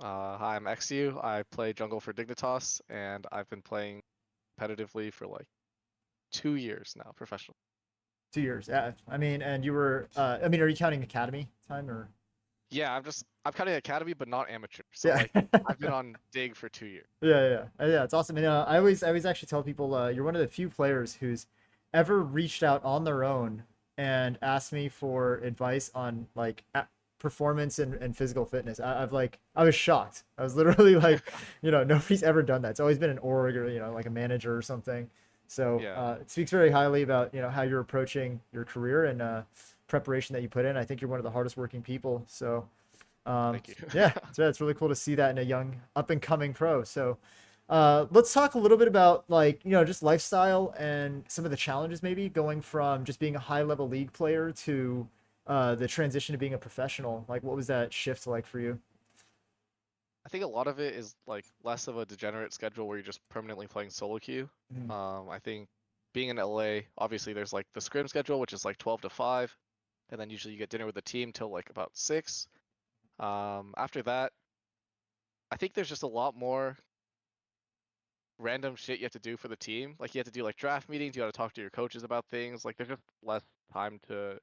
Hi, I'm eXyu. I play jungle for Dignitas, and I've been playing competitively for like 2 years now, professional. 2 years. Yeah. I mean, and you were, I mean, are you counting academy time or? Yeah, I'm kind of academy, but not amateur. So Yeah. like, I've been on Dig for 2 years. Yeah. It's awesome. And I always actually tell people, you're one of the few players who's ever reached out on their own and asked me for advice on like performance and physical fitness. I was shocked. I was literally like, nobody's ever done that. It's always been an org or, like a manager or something. So Yeah, it speaks very highly about, how you're approaching your career and preparation that you put in. I think you're one of the hardest working people. So thank you. yeah, it's really cool to see that in a young up and coming pro. So let's talk a little bit about like just lifestyle and some of the challenges maybe going from just being a high level league player to the transition to being a professional. Like what was that shift like for you? I think a lot of it is like less of a degenerate schedule where you're just permanently playing solo queue. Mm. I think being in LA, obviously there's like the scrim schedule, which is like 12 to 5, and then usually you get dinner with the team till like about 6. After that, I think there's just a lot more random shit you have to do for the team. Like you have to do like draft meetings, you got to talk to your coaches about things. Like there's just less time to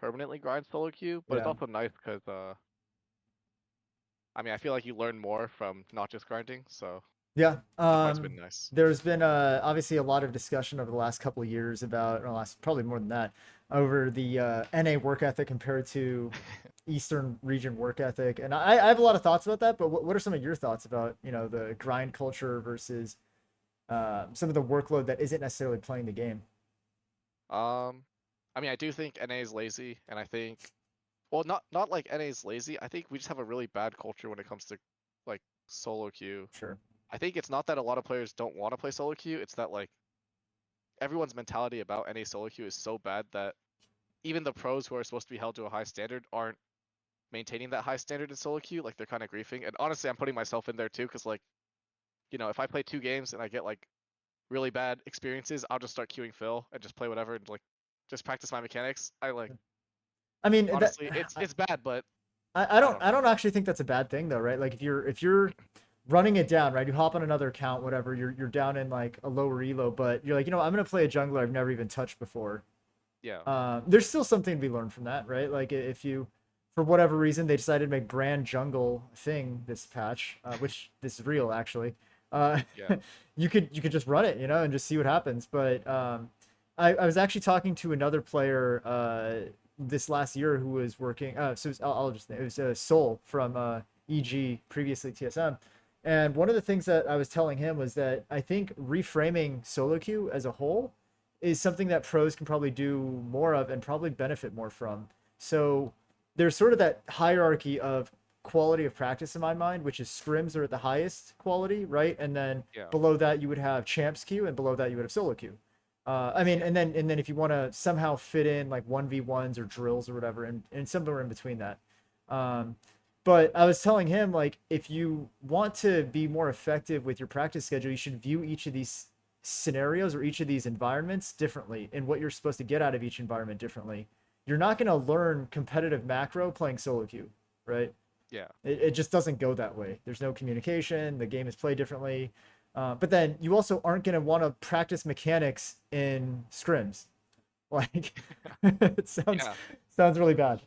permanently grind solo queue, but it's Yeah. also nice because I mean I feel like you learn more from not just grinding, so Yeah. that's why it's been nice. There's been obviously a lot of discussion over the last couple of years about, or last probably more than that, over the NA work ethic compared to Eastern region work ethic, and I have a lot of thoughts about that. But what are some of your thoughts about the grind culture versus some of the workload that isn't necessarily playing the game? Um, I mean I do think NA is lazy, and I think well not like NA is lazy. I think we just have a really bad culture when it comes to like solo queue. Sure. I think it's not that a lot of players don't want to play solo queue, it's that like everyone's mentality about NA solo queue is so bad that even the pros who are supposed to be held to a high standard aren't maintaining that high standard in solo queue. Like they're kind of griefing. And honestly, I'm putting myself in there too, because like if I play 2 games and I get like really bad experiences, I'll just start queuing Phil and just play whatever and like just practice my mechanics. I like I mean that honestly, it's bad, but I I don't don't I know. don't actually think that's a bad thing though, right? Like if you're running it down, right? You hop on another account, whatever. You're down in like a lower elo, but you're like, I'm gonna play a jungler I've never even touched before. Yeah, There's still something to be learned from that, right? Like if you, for whatever reason, they decided to make brand jungle a thing this patch, which this is real actually. Uh, yeah. you could just run it, and just see what happens. But I was actually talking to another player this last year who was working. So I'll just it was Soul from EG, previously TSM. And one of the things that I was telling him was that I think reframing solo queue as a whole is something that pros can probably do more of and probably benefit more from. So there's sort of that hierarchy of quality of practice in my mind, which is scrims are at the highest quality, right? And then Yeah, below that you would have champs queue, and below that you would have solo queue. I mean, yeah. and then if you want to somehow fit in like 1v1s or drills or whatever, and somewhere in between that. Um, but I was telling him like if you want to be more effective with your practice schedule, you should view each of these scenarios or each of these environments differently and what you're supposed to get out of each environment differently. You're not going to learn competitive macro playing solo queue, right? Yeah. It just doesn't go that way. There's no communication. The game is played differently. But then you also aren't going to want to practice mechanics in scrims. Like it Yeah, sounds really bad.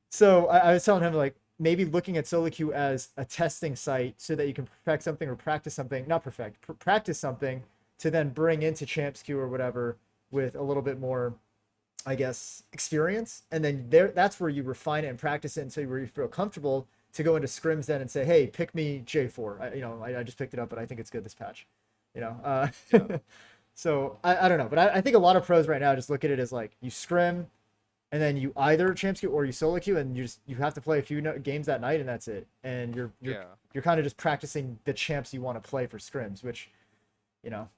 So I was telling him like maybe looking at solo queue as a testing site so that you can perfect something or practice something, not perfect, practice something to then bring into champs queue or whatever with a little bit more, I guess, experience. And then that's where you refine it and practice it until you feel comfortable to go into scrims then and say, hey, pick me J4. I just picked it up, but I think it's good this patch. You know, yeah, so I don't know, but I think a lot of pros right now just look at it as like you scrim and then you either champs queue or you solo queue, and you have to play a few games that night, and that's it. And yeah. you're kind of just practicing the champs you want to play for scrims, which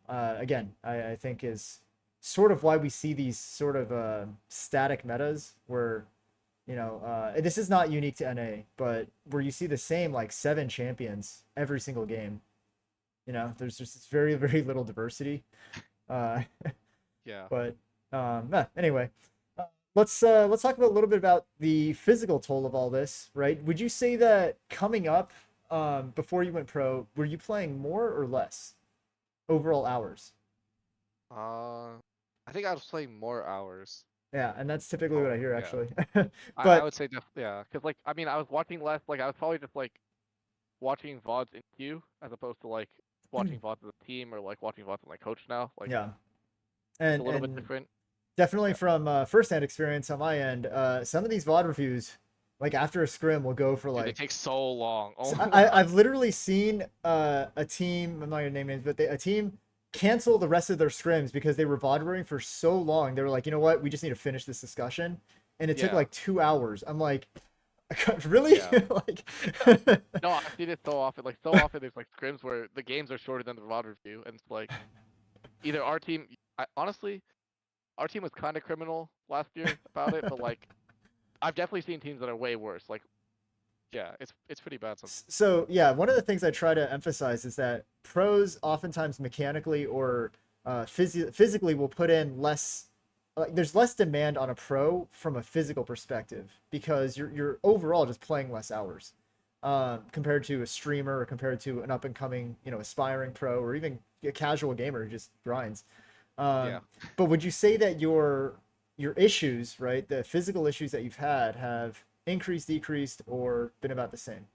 again, I think is sort of why we see these sort of static metas where this is not unique to NA, but where you see the same like 7 champions every single game. There's just very very little diversity. Uh, Yeah. but anyway, let's talk about a little bit about the physical toll of all this, right? Would you say that coming up, before you went pro, were you playing more or less overall hours? Uh, I think I was playing more hours. Yeah, and that's typically what Oh, I hear yeah. actually. I But would say yeah, because like I mean I was watching less. Like I was probably just like watching VODs in queue as opposed to like watching VODs as a team or like watching VODs with my coach now. Like yeah, it's a little bit and different. definitely Yeah. from firsthand experience on my end, some of these VOD reviews, like after a scrim, will go for Dude, they like. take so long. Oh So my. I've literally seen a team. I'm not gonna name names, but a team cancel the rest of their scrims because they were VODing for so long. They were like, you know what, we just need to finish this discussion, and it took Yeah. like 2 hours. I'm like, really? Yeah. Like, No, I've seen it so often. Like so often, there's like scrims where the games are shorter than the VOD review, and it's like either our team. Honestly, our team was kind of criminal last year about it, but like I've definitely seen teams that are way worse. Like yeah, it's pretty bad sometimes. so yeah, one of the things I try to emphasize is that pros oftentimes mechanically or physically will put in less. Like, there's less demand on a pro from a physical perspective because you're overall just playing less hours, compared to a streamer or compared to an up and coming, aspiring pro or even a casual gamer who just grinds. Yeah. Um, but would you say that your issues, right, the physical issues that you've had, have increased, decreased, or been about the same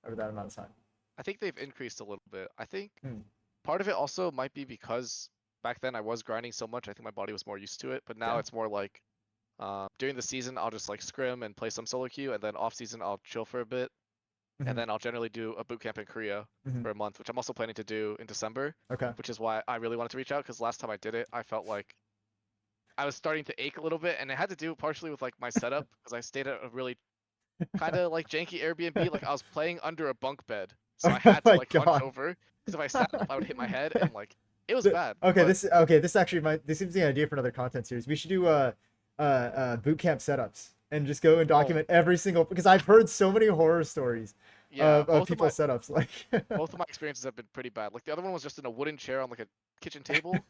over that amount of time? I think they've increased a little bit. I think Hmm. part of it also might be because back then I was grinding so much. I think my body was more used to it, but now Yeah. it's more like during the season I'll just like scrim and play some solo queue, and then off season I'll chill for a bit, and Hmm. then I'll generally do a boot camp in Korea Hmm. for a month, which I'm also planning to do in December, Okay. which is why I really wanted to reach out because last time I did it, I felt like I was starting to ache a little bit, and it had to do partially with like my setup because I stayed at a really kind of like janky Airbnb. Like I was playing under a bunk bed, so I Oh had to my like hunch God. over because if I sat up, I would hit my head, and like it was bad. Okay, But this actually might this seems like an idea for another content series. We should do boot camp setups and just go and oh document every single, because I've heard so many horror stories yeah, of people's setups. Like, both of my experiences have been pretty bad. Like the other one was just in a wooden chair on like a kitchen table,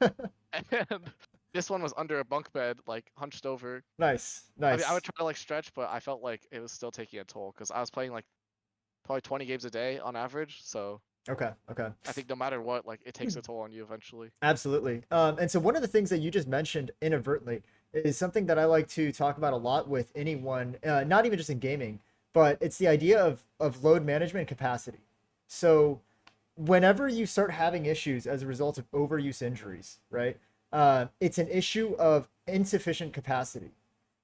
and this one was under a bunk bed, like hunched over. nice, I mean, I would nice. try to like stretch, but I felt like it was still taking a toll because I was playing like probably 20 games a day on average. So Okay, okay. I think no matter what, like it takes a toll on you eventually. Absolutely. And so one of the things that you just mentioned inadvertently is something that I like to talk about a lot with anyone, not even just in gaming, but it's the idea of load management and capacity. So whenever you start having issues as a result of overuse injuries, right? It's an issue of insufficient capacity.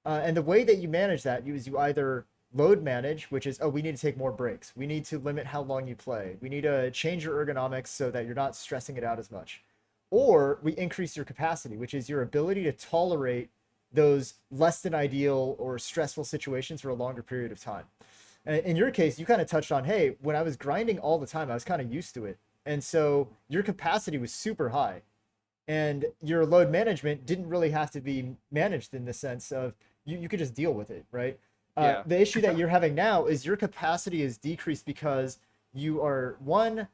And the way that you manage that is you either load manage, which is, oh, we need to take more breaks. We need to limit how long you play. We need to change your ergonomics so that you're not stressing it out as much. Or we increase your capacity, which is your ability to tolerate those less than ideal or stressful situations for a longer period of time. In your case, you kind of touched on, hey, when I was grinding all the time, I was kind of used to it. And so your capacity was super high and your load management didn't really have to be managed in the sense of you could just deal with it, right? Yeah. The issue that you're having now is your capacity is decreased because you are one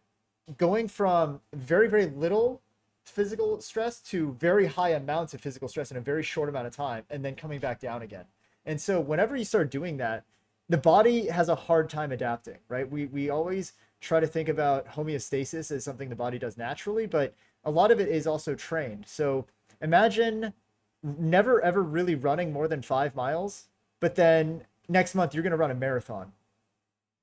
going from very very little physical stress to very high amounts of physical stress in a very short amount of time and then coming back down again. And so whenever you start doing that, the body has a hard time adapting, right? We always try to think about homeostasis as something the body does naturally, but a lot of it is also trained. So imagine never ever really running more than 5 miles, but then next month you're going to run a marathon,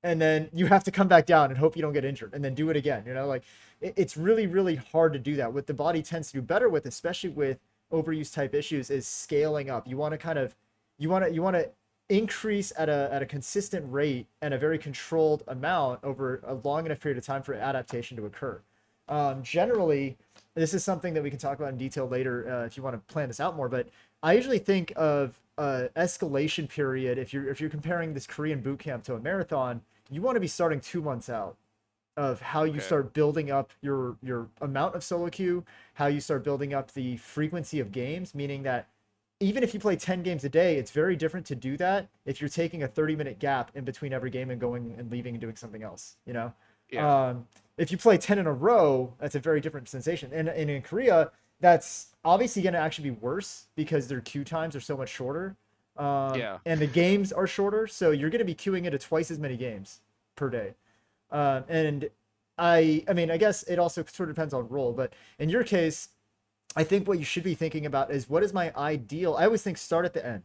and then you have to come back down and hope you don't get injured and then do it again. Like it's really really hard to do that. What the body tends to do better with, especially with overuse type issues, is scaling up. You want to kind of you want to increase at a consistent rate and a very controlled amount over a long enough period of time for adaptation to occur. Generally, this is something that we can talk about in detail later, if you want to plan this out more. But I usually think of escalation period. If you're comparing this Korean boot camp to a marathon, you want to be starting 2 months out of how you Okay. start building up your amount of solo queue, how you start building up the frequency of games, meaning that even if you play 10 games a day, it's very different to do that if you're taking a 30-minute gap in between every game and going and leaving and doing something else. Yeah. If you play 10 in a row, that's a very different sensation. And in Korea, that's obviously going to actually be worse because their queue times are so much shorter. Yeah. And the games are shorter, so you're going to be queuing into twice as many games per day. And I mean, I guess it also sort of depends on role, but in your case, I think what you should be thinking about is what is my ideal. I always think start at the end.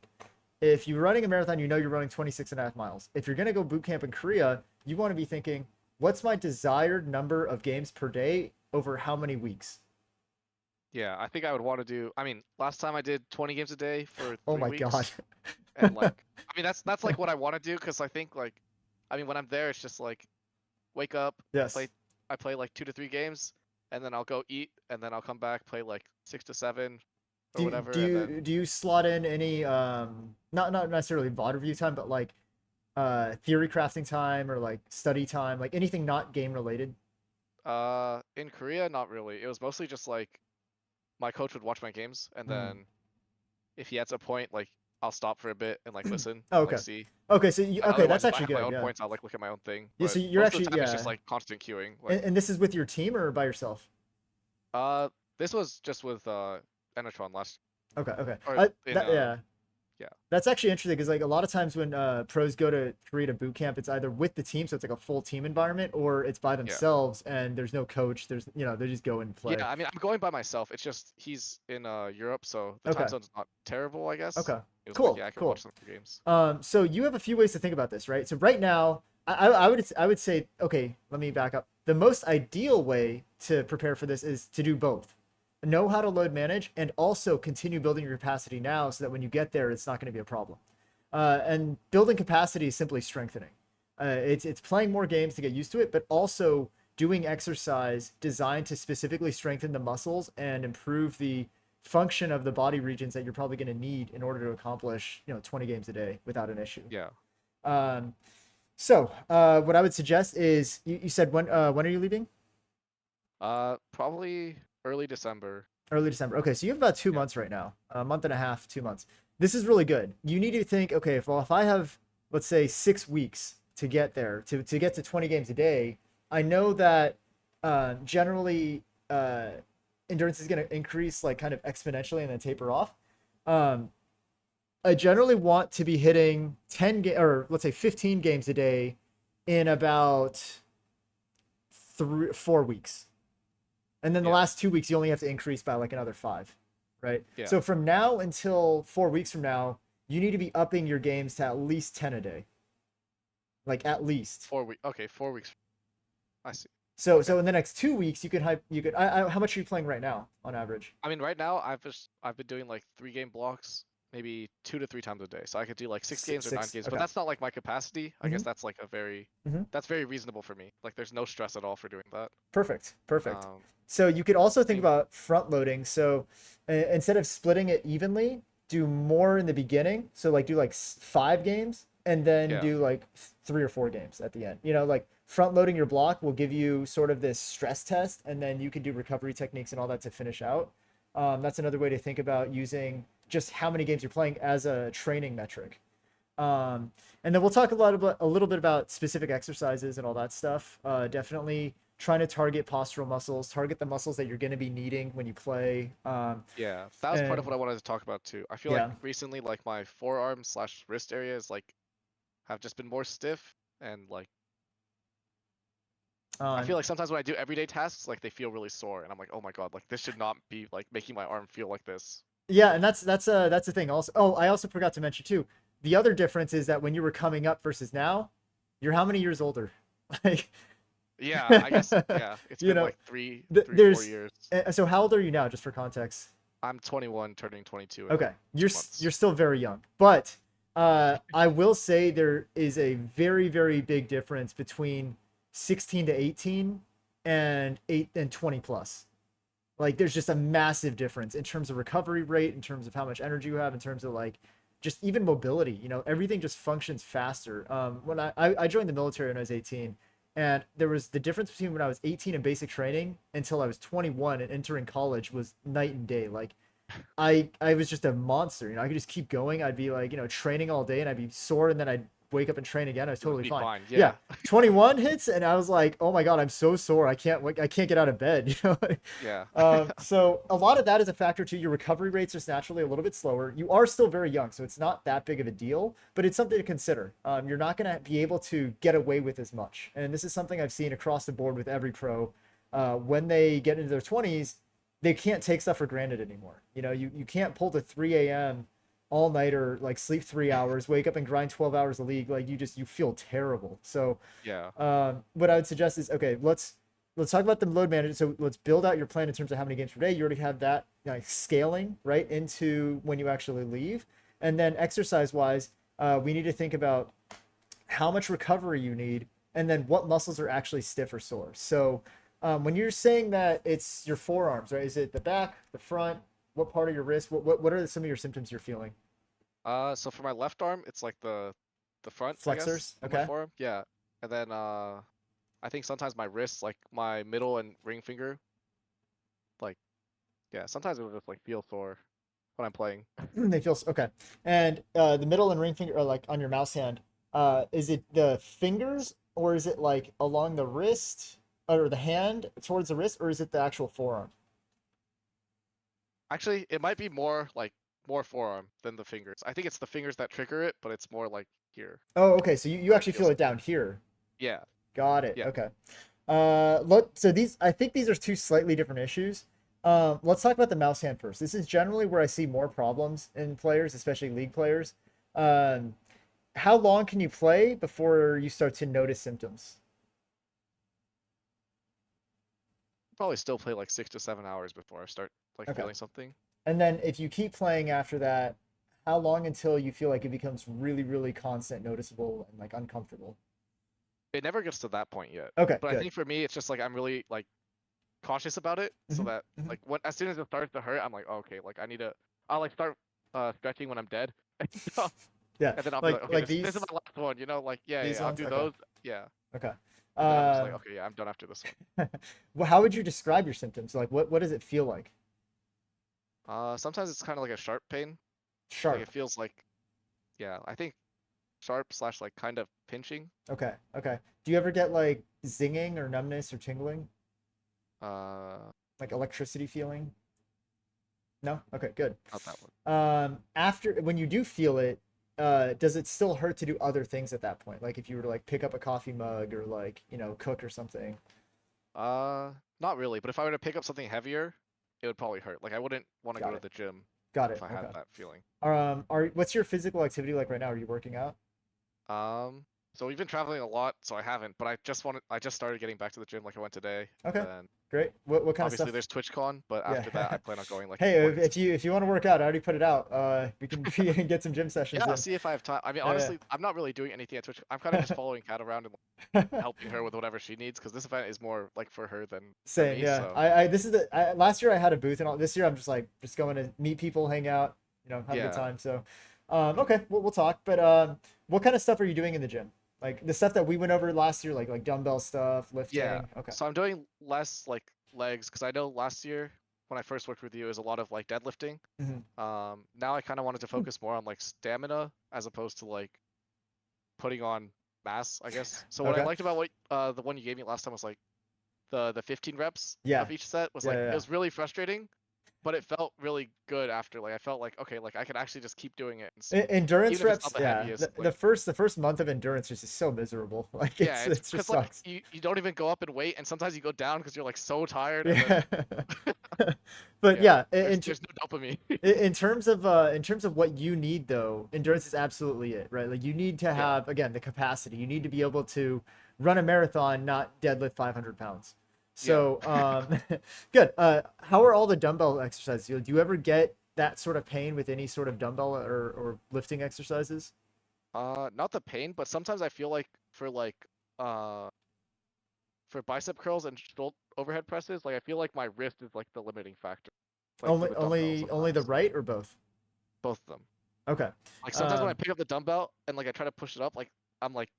If you're running a marathon, you know you're running 26 and a half miles. If you're going to go boot camp in Korea, you want to be thinking, what's my desired number of games per day over how many weeks? Yeah, I think I would want to do. I mean, last time I did 20 games a day for Oh three my God. weeks, and like, I mean, that's like what I want to do because I think like, I mean, when I'm there, it's just like wake up, Yes. play, I play like 2 to 3 games, and then I'll go eat, and then I'll come back, play like 6 to 7 or Do whatever, and then you slot in any not necessarily VOD review time, but like theory crafting time or like study time, like anything not game related? in Korea, not really. It was mostly just like my coach would watch my games, and Mm. then if he adds a point, like I'll stop for a bit and like listen Oh, and like okay. see. Okay, so you, And okay, that's otherwise, if I actually have my good. own Yeah. points, I'll like look at my own thing. Yeah, But so you're most of actually the time, it's just yeah. like constant queuing. Like, And this is with your team or by yourself? uh, this was just with Enetron last Okay, okay. or in Yeah. yeah, That's actually interesting because like a lot of times when pros go to Korea to boot camp, it's either with the team, so it's like a full team environment, or it's by yeah. themselves and there's no coach. There's they just go and Yeah, play. I mean, I'm going by myself. It's just he's in Europe, so the time Okay, zone's not terrible, I guess. okay, It was like, cool, yeah, I could cool. watch some games. So you have a few ways to think about this, right? So right now, I would say, okay, let me back up. The most ideal way to prepare for this is to do both. Know how to load manage and also continue building your capacity now so that when you get there, it's not going to be a problem. And building capacity is simply strengthening. It's playing more games to get used to it, but also doing exercise designed to specifically strengthen the muscles and improve the function of the body regions that you're probably going to need in order to accomplish 20 games a day without an issue. Yeah. Um, what I would suggest is you said when are you leaving? Probably early December. Early December. Okay, so you have about two Yeah. months right now, a month and a half, 2 months. This is really good. You need to think, okay, if I have, let's say, 6 weeks to get there, to get to 20 games a day, I know that generally endurance is going to increase like kind of exponentially and then taper off. Um, I generally want to be hitting or let's say 15 games a day in about 4 weeks. And then the Yeah. last 2 weeks, you only have to increase by like another five, right? Yeah. So from now until 4 weeks from now, you need to be upping your games to at least 10 a day. Like at least. 4 week. Okay, 4 weeks. I see. So Okay. in the next 2 weeks, how much are you playing right now on average? I mean, right now I've been doing like 3 game blocks, maybe 2 to 3 times a day. So I could do like 6 games or nine Six. games, but Okay. that's not like my capacity. I Mm-hmm. guess that's like a very Mm-hmm. that's very reasonable for me. Like there's no stress at all for doing that. Perfect. Perfect. Um, So you could also I think think about front loading. So instead of splitting it evenly, do more in the beginning. So like do like 5 games and then yeah, do like 3 or 4 games at the end. Like front loading your block will give you sort of this stress test, and then you can do recovery techniques and all that to finish out. That's another way to think about using just how many games you're playing as a training metric. Um, and then we'll talk a little bit about specific exercises and all that stuff. Definitely trying to target postural muscles, target the muscles that you're going to be needing when you play. yeah. That was part of And what I wanted to talk about too. I feel like yeah, recently like my forearm slash wrist areas like have just been more stiff and like I um, feel like sometimes when I do everyday tasks, like they feel really sore, and I'm like, oh my god, like this should not be like making my arm feel like this. yeah, and that's the thing. Also, oh, I also forgot to mention too. The other difference is that when you were coming up versus now, you're how many years older? Like, Yeah, I guess yeah, it's you been know, like three, 4 years. so how old are you now, just for context? I'm 21, turning 22 in Okay, 2 months. you're still very young, but I will say there is a very very big difference between 16 to 18 and 8 and 20 plus. Like there's just a massive difference in terms of recovery rate, in terms of how much energy you have, in terms of like just even mobility. Everything just functions faster. When I joined the military when I was 18, and there was the difference between when I was 18 in basic training until I was 21 and entering college was night and day. Like I was just a monster. I could just keep going. I'd be like, training all day and I'd be sore, and then I'd wake up and train again, I was It would totally be fine. fine. Yeah, Yeah. 21 hits, and I was like, oh my god, I'm so sore. I can't get out of bed. Yeah. So a lot of that is a factor too. Your recovery rates are naturally a little bit slower. You are still very young, so it's not that big of a deal, but it's something to consider. You're not going to be able to get away with as much, and this is something I've seen across the board with every pro. When they get into their 20s, they can't take stuff for granted anymore. You can't pull to 3 a.m. all nighter, like sleep 3 hours, wake up and grind 12 hours a league. Like you feel terrible. So Yeah. what I would suggest is, okay, let's talk about the load management. So let's build out your plan in terms of how many games per day. You already have that like scaling right into when you actually leave, and then exercise wise, we need to think about how much recovery you need, and then what muscles are actually stiff or sore. So when you're saying that it's your forearms, right? Is it the back, the front? What part of your wrist? What are some of your symptoms you're feeling? So for my left arm, it's like the front, I guess, Flexors, of my okay. forearm. Yeah. And then I think sometimes my wrists, like my middle and ring finger, like yeah, sometimes it will just like feel sore when I'm playing. They feel okay. And the middle and ring finger, or like on your mouse hand, is it the fingers or is it like along the wrist or the hand towards the wrist, or is it the actual forearm? Actually, it might be more forearm than the fingers. I think it's the fingers that trigger it, but it's more like here Oh, okay. So you that it actually feel feels. it down here. Yeah. Got it. Yeah. Okay. So I think these are two slightly different issues. Let's talk about the mouse hand first. This is generally where I see more problems in players, especially league players. Um, how long can you play before you start to notice symptoms? Probably still play like 6 to 7 hours before I start like Okay. feeling something. And then if you keep playing after that, how long until you feel like it becomes really, really constant, noticeable, and like uncomfortable? It never gets to that point yet. Okay, But I good. think for me, it's just like I'm really like cautious about it, so Hmm. that Hmm. like when as soon as it starts to hurt, I'm like, oh, okay, like I need to. I'll like start stretching when I'm dead, and Yeah, then I'll be like like, okay, like this is my last one, like these yeah, I'll ones. do Okay, those, yeah, okay. and then I'm just like, Um, okay, yeah, I'm done after this one. well, how would you describe your symptoms? Like, what does it feel like? Sometimes it's kind of like a sharp pain, like Sharp. it feels like, yeah, I think sharp slash like kind of pinching. Okay, okay. Do you ever get like zinging or numbness or tingling, Uh, like electricity feeling? No? Okay, good. not that one. After when you do feel it, does it still hurt to do other things at that point? Like if you were to like pick up a coffee mug or like, cook or something. Not really, but if I were to pick up something heavier, it would probably hurt. Like I wouldn't want to go Got to it. the gym Got if it. I had Okay. that feeling. What's your physical activity like right now? Are you working out? Um, so we've been traveling a lot, so I haven't, but I just started getting back to the gym like I went today, and Okay. then Great. What kind of obviously stuff? there's TwitchCon, but Yeah. after that I plan on going like Hey, more if you want to work out, I already put it out. We can get some gym yeah, sessions I'll in. see if I have time. I mean, Yeah. honestly, I'm not really doing anything at Twitch. I'm kind of just following Kat around and helping her with whatever she needs because this event is more like for her than for Same, me. yeah. So I this is the last year I had a booth, and all this year I'm just like just going to meet people, hang out, have a good yeah, time. So, okay, we'll talk. But what kind of stuff are you doing in the gym? Like the stuff that we went over last year, like dumbbell stuff, yeah. lifting. Okay. So I'm doing less like legs because I know last year when I first worked with you, it was a lot of like deadlifting. Hmm. Now I kind of wanted to focus more on like stamina as opposed to like putting on mass, I guess. So what I Okay. liked about what the one you gave me last time was like the 15 reps Yeah. of each set was Yeah. like Yeah. it Yeah. was really frustrating, but it felt really good after. Like I felt like okay, like I could actually just keep doing it, and Endurance even if it's reps. not the Yeah. heaviest, The like first month of endurance is just so miserable. Like yeah, it's it just because like sucks. you don't even go up and wait, and sometimes you go down because you're like so tired, and then Yeah. But yeah, yeah, there's no dopamine. in terms of what you need though, endurance is absolutely it, right? Like you need to Yeah, have again the capacity. You need to be able to run a marathon, not deadlift 500 pounds. yeah. So good. How are all the dumbbell exercises? Do you ever get that sort of pain with any sort of dumbbell or lifting exercises? Not the pain, but sometimes I feel like uh for bicep curls and shoulder overhead presses, like I feel like my wrist is like the limiting factor, like for Only the dumbbell only the sometimes. right or both? Both of them. Okay. Like sometimes when I Um, pick up the dumbbell and like I try to push it up, like I'm like,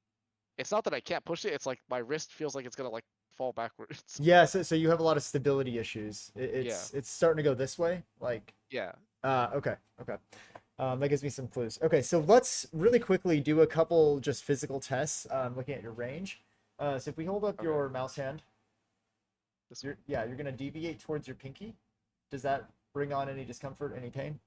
it's not that I can't push it, it's like my wrist feels like it's gonna like fall backwards. yeah. So you have a lot of stability issues. Yeah, It's starting to go this way, like. yeah, Okay. Okay. That gives me some clues. Okay, so let's really quickly do a couple just physical tests, looking at your range. So if we hold up Okay. your mouse hand, This one. you're gonna deviate towards your pinky. Does that bring on any discomfort, any pain?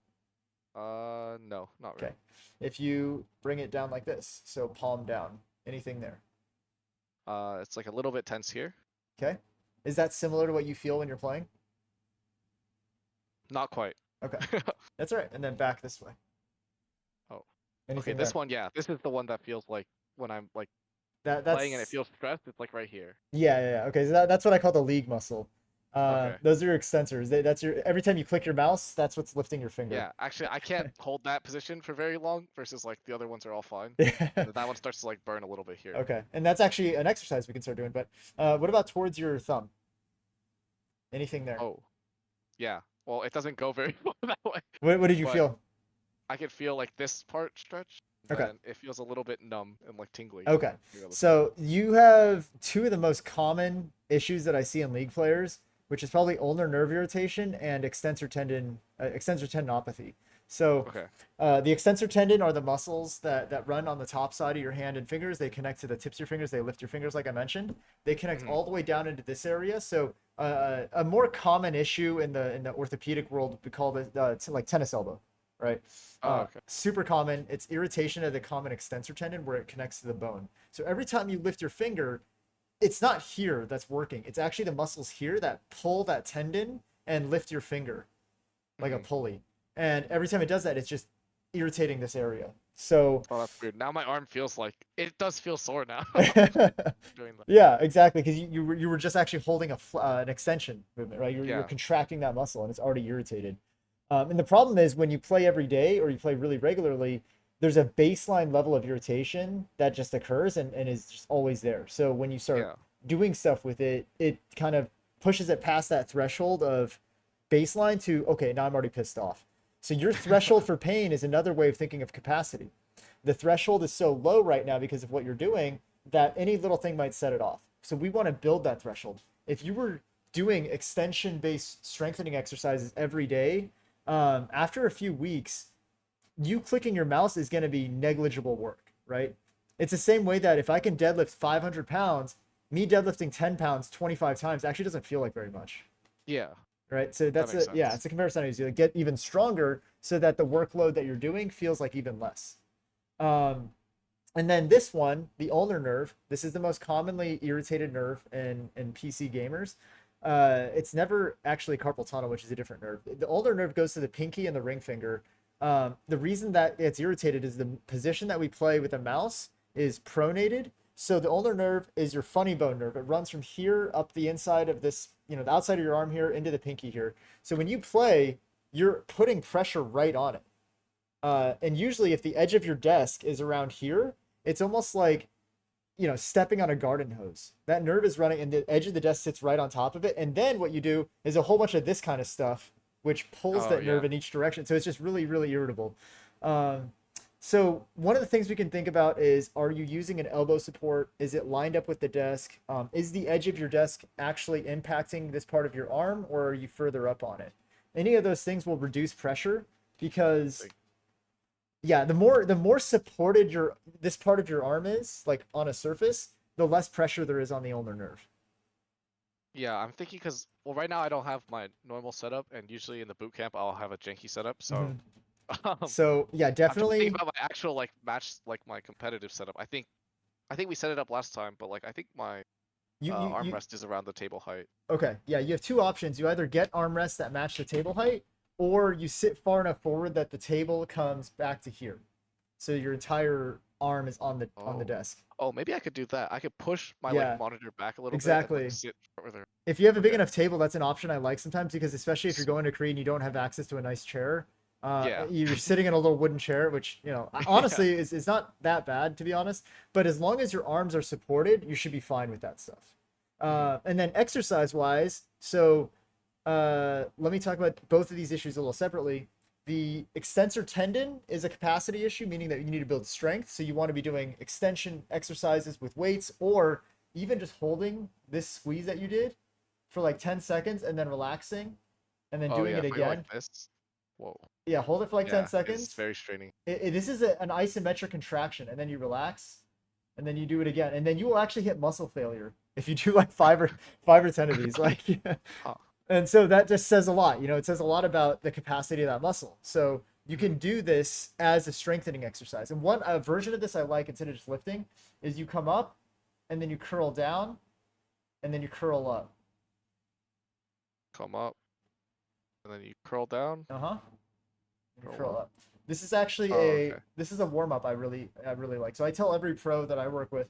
No, not Okay. really. If you bring it down like this, so palm down, anything there? It's like a little bit tense here. Okay. Is that similar to what you feel when you're playing? Not quite. Okay. That's all right. And then back this way. Oh, okay. Anything This there? one, yeah. This is the one that feels like when I'm like playing and it That's feels stressed. It's like right here. yeah. Okay, so that's what I call the league muscle. Okay. Those are your extensors. That's your every time you click your mouse, that's what's lifting your finger. Yeah. Actually, I can't hold that position for very long versus like the other ones are all fine. Yeah. And then that one starts to like burn a little bit here. Okay. And that's actually an exercise we can start doing. But what about towards your thumb? Anything there? Oh, yeah. Well, it doesn't go very far that way, What did you but feel? I can feel like this part stretch. Okay. Then it feels a little bit numb and like tingly Okay. on the other side. So you have two of the most common issues that I see in league players, which is probably ulnar nerve irritation and extensor tendinopathy. So Okay. the extensor tendon are the muscles that run on the top side of your hand and fingers. They connect to the tips of your fingers. They lift your fingers, like I mentioned. They connect Mhm. all the way down into this area. So a more common issue in the orthopedic world would be called like tennis elbow, right? Oh, okay. Super common. It's irritation of the common extensor tendon where it connects to the bone. So every time you lift your finger, it's not here that's working. It's actually the muscles here that pull that tendon and lift your finger like a Mhm. pulley. And every time it does that, it's just irritating this area. So Oh, that's weird. Now my arm feels like it does feel sore now. Doing that. yeah, exactly, because you were just actually holding an extension movement, right? You're Yeah. contracting that muscle and it's already irritated. And the problem is when you play every day or you play really regularly, there's a baseline level of irritation that just occurs and is just always there. So when you start Yeah. doing stuff with it, it kind of pushes it past that threshold of baseline to, okay, now I'm already pissed off. So your threshold for pain is another way of thinking of capacity. The threshold is so low right now because of what you're doing that any little thing might set it off. So we want to build that threshold. If you were doing extension based strengthening exercises every day, after a few weeks, you clicking your mouse is going to be negligible work, right? It's the same way that if I can deadlift 500 pounds, me deadlifting 10 pounds 25 times actually doesn't feel like very much, Yeah. right? So That that's makes yeah, sense. it's a comparison I use. Like get even stronger so that the workload that you're doing feels like even less. Um, and then this one, the ulnar nerve, this is the most commonly irritated nerve in PC gamers. It's never actually carpal tunnel, which is a different nerve. The ulnar nerve goes to the pinky and the ring finger. The reason that it's irritated is the position that we play with the mouse is pronated. So the ulnar nerve is your funny bone nerve. It runs from here up the inside of this, the outside of your arm here into the pinky here. So when you play, you're putting pressure right on it. And usually, if the edge of your desk is around here, it's almost like stepping on a garden hose. That nerve is running, and the edge of the desk sits right on top of it. And then what you do is a whole bunch of this kind of stuff, which pulls Oh, that nerve yeah. in each direction. So it's just really, really irritable. Um, so one of the things we can think about is: are you using an elbow support? Is it lined up with the desk? Is the edge of your desk actually impacting this part of your arm, or are you further up on it? Any of those things will reduce pressure because Like, yeah, the more supported your this part of your arm is, like on a surface, the less pressure there is on the ulnar nerve. yeah, I'm thinking because well, right now I don't have my normal setup, and usually in the boot camp I'll have a janky setup. So, Mhm. um, So yeah, I'm trying to think definitely about my actual like match, like my competitive setup. I think we set it up last time, but like I think my you armrest is around the table height. okay, yeah, you have two options. You either get armrests that match the table height, or you sit far enough forward that the table comes back to here. So your entire arm is on the Oh, desk. oh, maybe I could do that. I could push my like Yeah, monitor back a little bit and like exactly. sit further. If you have a big Okay. enough table, that's an option I like sometimes because especially if you're S- going to Korea and you don't have access to a nice chair, Yeah. you're sitting in a little wooden chair, which Yeah. honestly is not that bad to be honest. But as long as your arms are supported, you should be fine with that stuff. Hmm. And then exercise wise, so let me talk about both of these issues a little separately. The extensor tendon is a capacity issue, meaning that you need to build strength. So you want to be doing extension exercises with weights or even just holding this squeeze that you did for like 10 seconds and then relaxing and then Oh doing yeah. it If I go like again. this. Whoa. Yeah, hold it for like 10 Yeah, it's seconds. very straining. This is an isometric contraction, and then you relax, and then you do it again, and then you will actually hit muscle failure if you do like 5 or 10 of these. Like, Huh. and so that just says a lot. It says a lot about the capacity of that muscle. So you Mhm. can do this as a strengthening exercise. And one version of this I like instead of just lifting is you come up, and then you curl down, and then you curl up. Come up, and then you curl down, Uh huh. curl Curl up. up. This is actually Oh, okay. this is a warm up I really like. So I tell every pro that I work with,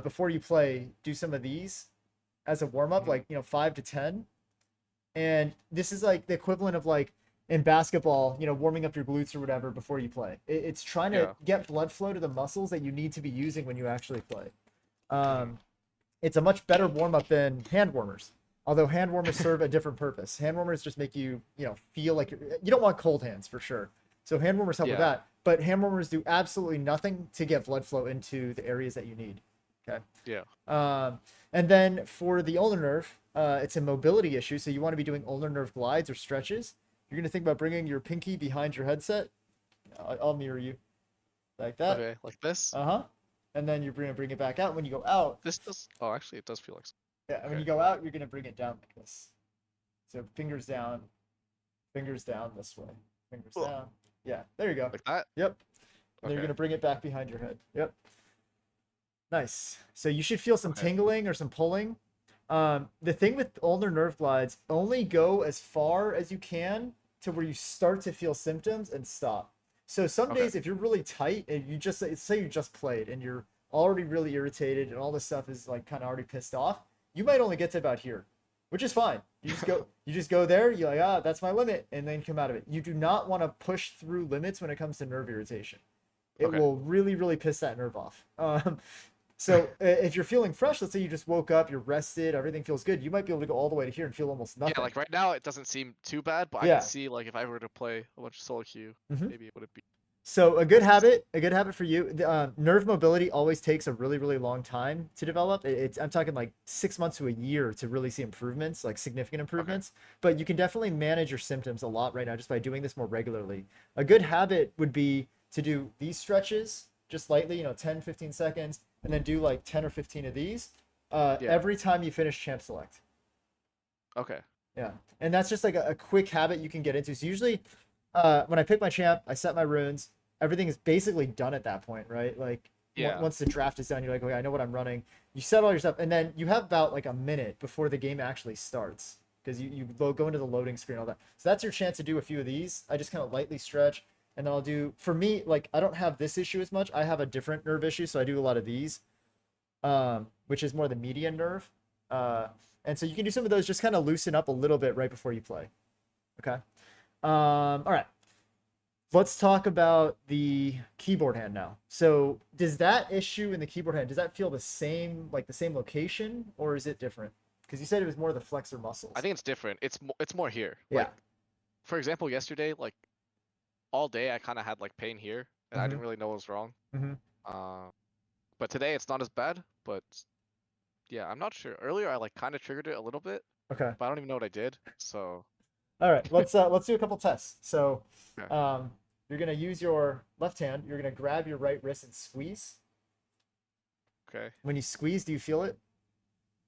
before you play, do some of these as a warm up, Mhm. like 5 to 10. And this is like the equivalent of like in basketball, warming up your glutes or whatever before you play. It's trying to Yeah. get blood flow to the muscles that you need to be using when you actually play. Mhm. It's a much better warm up than hand warmers. Although hand warmers serve a different purpose. Hand warmers just make you, feel like you don't want cold hands for sure. So hand warmers help with Yeah. that. But hand warmers do absolutely nothing to get blood flow into the areas that you need. Okay. Yeah. And then for the ulnar nerve, it's a mobility issue. So you want to be doing ulnar nerve glides or stretches. You're going to think about bringing your pinky behind your headset. I'll mirror you like that. Okay, like this. Uh-huh. And then you're going to bring it back out. When you go out, This does. Oh, actually, it does feel like. yeah, and when Okay. you go out, you're going to bring it down like this. So fingers down this way, fingers Ugh. down. Yeah, there you go. Like that. Yep. And then you're Okay. going to bring it back behind your head. Yep. Nice. So you should feel some Okay. tingling or some pulling. The thing with ulnar nerve glides, only go as far as you can to where you start to feel symptoms and stop. So some Okay. days, if you're really tight and you just say you just played and you're already really irritated and all this stuff is like kind of already pissed off, you might only get to about here, which is fine. You just go there. You're like, that's my limit, and then come out of it. You do not want to push through limits when it comes to nerve irritation. It Okay. will really, really piss that nerve off. So if you're feeling fresh, let's say you just woke up, you're rested, everything feels good, you might be able to go all the way to here and feel almost Yeah, nothing. like right now it doesn't seem too bad, but I can Yeah. see like if I were to play a bunch of solo queue, hmm maybe it would be So less. a good habit for you. Nerve mobility always takes a really, really long time to develop. I'm talking like 6 months to a year to really see improvements, like significant Okay. improvements. But you can definitely manage your symptoms a lot right now just by doing this more regularly. A good habit would be to do these stretches just lightly, 10, 15 seconds, and then do like 10 or 15 of these Yeah. every time you finish champ select. Okay. Yeah, and that's just like a quick habit you can get into. So usually, when I pick my champ, I set my runes. Everything is basically done at that point, right? Like Yeah. once the draft is done, you're like, okay, I know what I'm running. You set all your stuff, and then you have about like a minute before the game actually starts because go into the loading screen, all that. So that's your chance to do a few of these. I just kind of lightly stretch, and then I'll do. For me, like I don't have this issue as much. I have a different nerve issue, so I do a lot of these, which is more the median nerve. And so you can do some of those, just kind of loosen up a little bit right before you play. Okay. All right. Let's talk about the keyboard hand now. So does that issue in the keyboard hand, does that feel the same, like the same location, or is it different? Because you said it was more the flexor I muscles. think it's different. It's more here. Yeah. Like for example, yesterday, like all day I kind of had like pain here, and I Mm-hmm. didn't really know what was wrong. Mm-hmm. Uh, but today it's not as bad. But yeah, I'm not sure. Earlier I like kind of triggered it a little bit, Okay. but I don't even know what I did. So All right. Let's do a couple tests. So okay. um, you're gonna use your left hand. You're gonna grab your right wrist and squeeze. Okay. When you squeeze, do you feel it?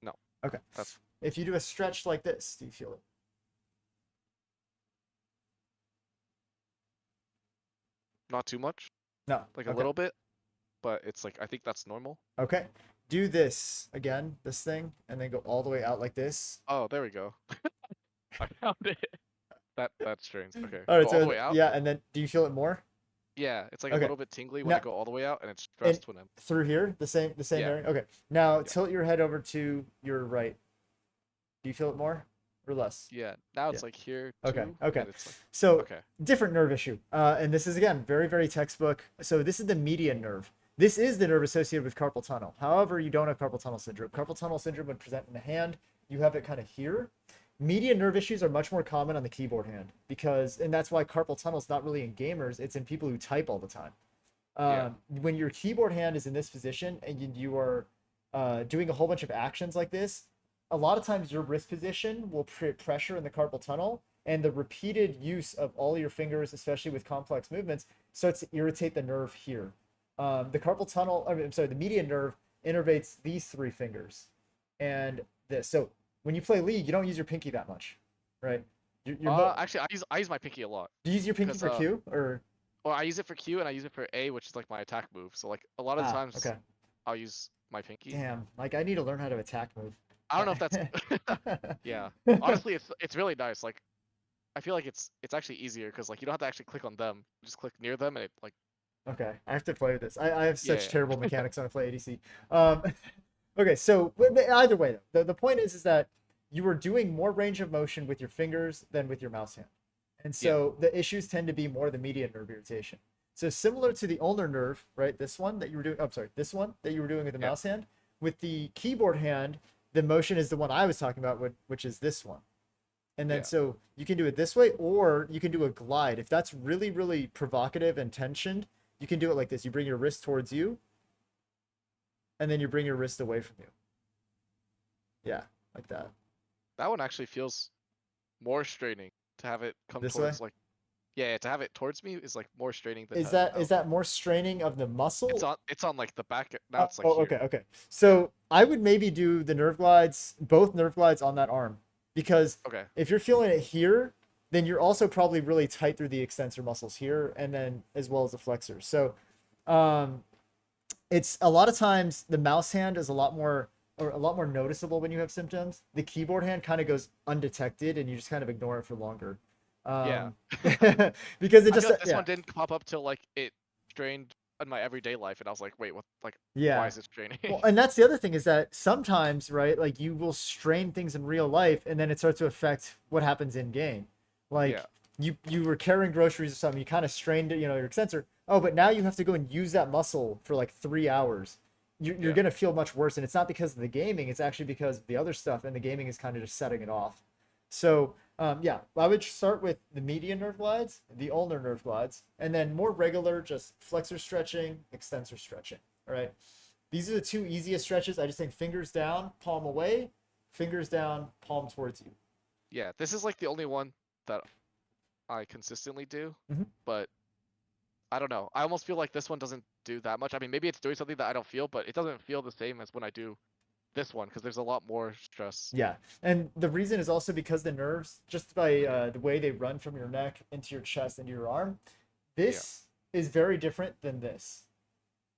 No, Okay. that's If you do a stretch like this, do you feel it? not too much. No. Like a Okay. little bit, but it's like I think that's normal. Okay. Do this again, this thing, and then go all the way out like this. Oh, there we go. I found it. That's strange. Okay. All right. Go all the So way out. yeah, and then do you feel it more? Yeah, it's like a Okay. little bit tingly when I Now go all the way out, and it's and stressed when I'm. through here, the same Yeah. area. Okay. Now Yeah. tilt your head over to your right. Do you feel it more or less? Yeah. Now Yeah. it's like here Okay. too, Okay. and it's like So okay. different nerve issue. And this is again very, very textbook. So this is the median nerve. This is the nerve associated with carpal tunnel. However, you don't have carpal tunnel syndrome. Carpal tunnel syndrome would present in the hand. You have it kind of here. Median nerve issues are much more common on the keyboard hand and that's why carpal tunnel is not really in gamers. It's in people who type all the time. Yeah. When your keyboard hand is in this position and you are doing a whole bunch of actions like this, a lot of times your wrist position will put pressure in the carpal tunnel, and the repeated use of all your fingers, especially with complex movements, starts to irritate the nerve here. The carpal tunnel, I'm sorry, the median nerve innervates these three fingers and this. So when you play League, you don't use your pinky that much, right? Actually, I use my pinky a lot Do you use your pinky because for Q or? or I use it for Q and I use it for A, which is like my attack move. So like a lot of times Okay. I'll use my pinky. Damn, like I need to learn how to attack move. I don't know if that's yeah. Honestly, it's really nice. Like I feel like it's actually easier because like you don't have to actually click on them. You just click near them and it like Okay, I have to play with this. I have such yeah. terrible mechanics when I play ADC. Um, okay, so either way, though, the point is that you are doing more range of motion with your fingers than with your mouse hand, and so the issues tend to be more the median nerve irritation. So similar to the ulnar nerve, right? This one that you were doing. I'm sorry, this one that you were doing with the Yeah. mouse hand. With the keyboard hand, the motion is the one I was talking about, which is this one. And then Yeah. so you can do it this way, or you can do a glide. If that's really, really provocative and tensioned, you can do it like this. You bring your wrist towards you, and then you bring your wrist away from you. Yeah, like that. That one actually feels more straining to have it come This towards way? like yeah, to have it towards me is like more straining than Is to that is that more straining of the muscle? it's on like the back now it's like Oh, here. okay, okay. So I would maybe do the nerve glides, both nerve glides on that arm, because Okay. if you're feeling it here, then you're also probably really tight through the extensor muscles here, and then as well as the flexors. So, um, it's a lot of times the mouse hand is a lot more noticeable when you have symptoms. The keyboard hand kind of goes undetected, and you just kind of ignore it for longer. Yeah. Because it I feel just like this yeah. one didn't pop up till like it strained in my everyday life and I was like, wait, what like why Yeah. is it straining? Well, and that's the other thing is that sometimes, right, like you will strain things in real life and then it starts to affect what happens in game. Like Yeah. you were carrying groceries or something, you kind of strained it, your extensor. Oh, but now you have to go and use that muscle for like 3 hours. You're Yeah. gonna feel much worse, and it's not because of the gaming; it's actually because of the other stuff, and the gaming is kind of just setting it off. So, yeah, I would start with the median nerve glides, the ulnar nerve glides, and then more regular, just flexor stretching, extensor stretching. All right. These are the two easiest stretches. I just think fingers down, palm away, fingers down, palm towards you. Yeah. This is like the only one that I consistently do, Mm-hmm. but I don't know. I almost feel like this one doesn't do that much. I mean, maybe it's doing something that I don't feel, but it doesn't feel the same as when I do this one because there's a lot more stress. Yeah, and the reason is also because the nerves, just by the way they run from your neck into your chest into your arm, Yeah. this is very different than this.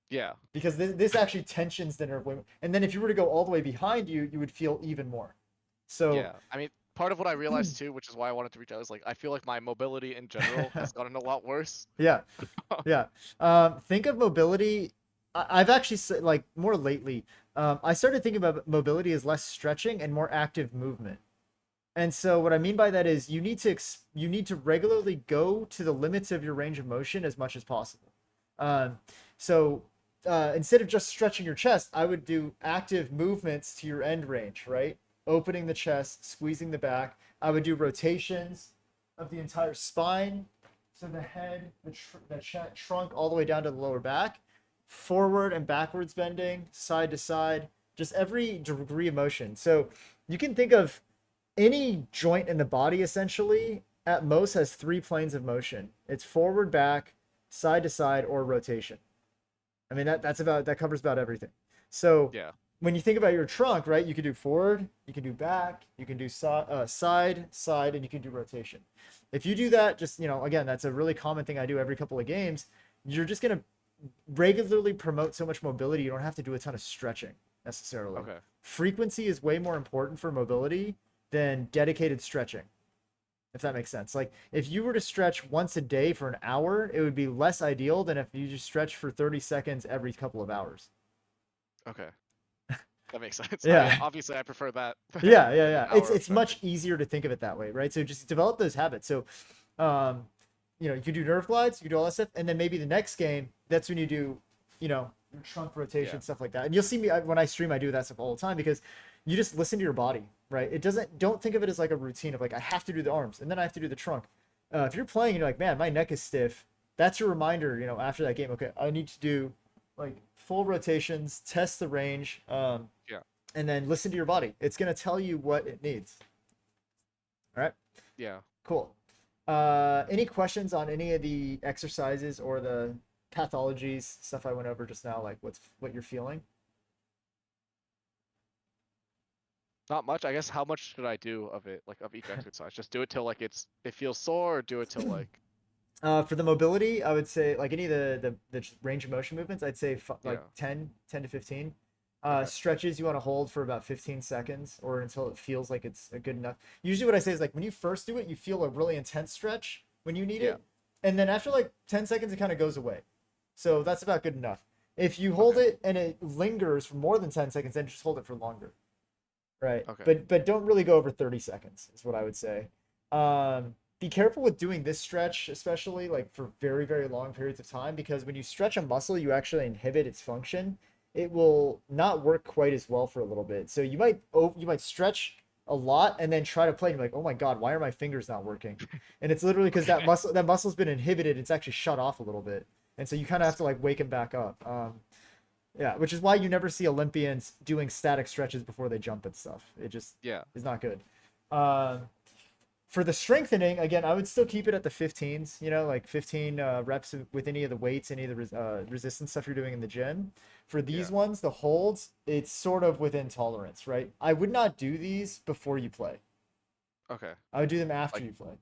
Yeah. Because this actually tensions the nerve. And then if you were to go all the way behind you, you would feel even more. So Yeah. I mean, part of what I realized too, which is why I wanted to reach out, is like I feel like my mobility in general has gotten a lot worse. yeah, yeah. Think of mobility. I've actually like more lately. I started thinking about mobility as less stretching and more active movement. And so what I mean by that is you need to regularly go to the limits of your range of motion as much as possible. So instead of just stretching your chest, I would do active movements to your end range, right? Opening the chest, squeezing the back. I would do rotations of the entire spine, so the head, the trunk, all the way down to the lower back, forward and backwards bending, side to side, just every degree of motion. So you can think of any joint in the body essentially at most has three planes of motion. It's forward, back, side to side, or rotation. I mean that covers about everything. So Yeah. when you think about your trunk, right, you can do forward, you can do back, you can do side, and you can do rotation. If you do that, just again, that's a really common thing I do every couple of games. You're just gonna regularly promote so much mobility. You don't have to do a ton of stretching necessarily. Okay. Frequency is way more important for mobility than dedicated stretching, if that makes sense. Like if you were to stretch once a day for an hour, it would be less ideal than if you just stretch for 30 seconds every couple of hours. Okay. That makes sense. I mean, Yeah. obviously, I prefer that. Yeah. Hour of It's much stretching. easier to think of it that way, right? So just develop those habits. So, um, you can do nerve glides, you can do all that stuff, and then maybe the next game, that's when you do, your trunk rotation, Yeah. stuff like that. And you'll see me when I stream, I do that stuff all the time because you just listen to your body, right? Don't think of it as like a routine of like I have to do the arms and then I have to do the trunk. If you're playing and you're like, man, my neck is stiff, that's your reminder, after that game. Okay, I need to do like full rotations, test the range, Yeah. and then listen to your body. It's gonna tell you what it needs. All right. Yeah. Cool. Any questions on any of the exercises or the pathologies stuff I went over just now? Like what you're feeling? Not much. I guess how much should I do of it, like of each exercise? Just do it till like it feels sore, or do it till like For the mobility, I would say like any of the range of motion movements, I'd say like yeah. 10 to 15. Okay. Stretches you want to hold for about 15 seconds or until it feels like it's good enough. Usually what I say is like when you first do it, you feel a really intense stretch when you need Yeah. it. And then after like 10 seconds, it kind of goes away. So that's about good enough. If you hold Okay. it and it lingers for more than 10 seconds, then just hold it for longer. Right. Okay. But don't really go over 30 seconds is what I would say. Be careful with doing this stretch, especially like for very, very long periods of time, because when you stretch a muscle, you actually inhibit its function. It will not work quite as well for a little bit. So you might stretch a lot and then try to play and you're like, oh my God, why are my fingers not working? And it's literally because Okay. that muscle's been inhibited, it's actually shut off a little bit. And so you kind of have to like wake them back up. Yeah, which is why you never see Olympians doing static stretches before they jump and stuff. It just Yeah. is not good. Um, for the strengthening, again, I would still keep it at the 15s, like 15 reps with any of the weights, any of the resistance stuff you're doing in the gym. For these Yeah. ones, the holds, it's sort of within tolerance, right? I would not do these before you play. Okay. I would do them after Like you play.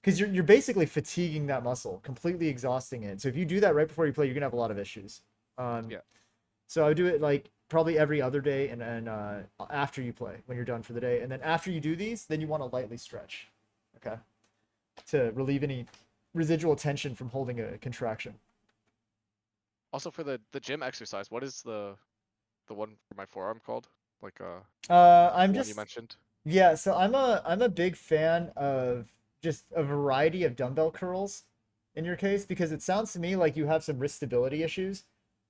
Because you're basically fatiguing that muscle, completely exhausting it. So if you do that right before you play, you're gonna have a lot of issues. yeah. So I would do it like probably every other day and then after you play when you're done for the day. And then after you do these, then you want to lightly stretch. Okay. To relieve any residual tension from holding a contraction. Also for the gym exercise, what is the one for my forearm called? Like I'm the one you just mentioned. yeah, so I'm a big fan of just a variety of dumbbell curls in your case because it sounds to me like you have some wrist stability issues.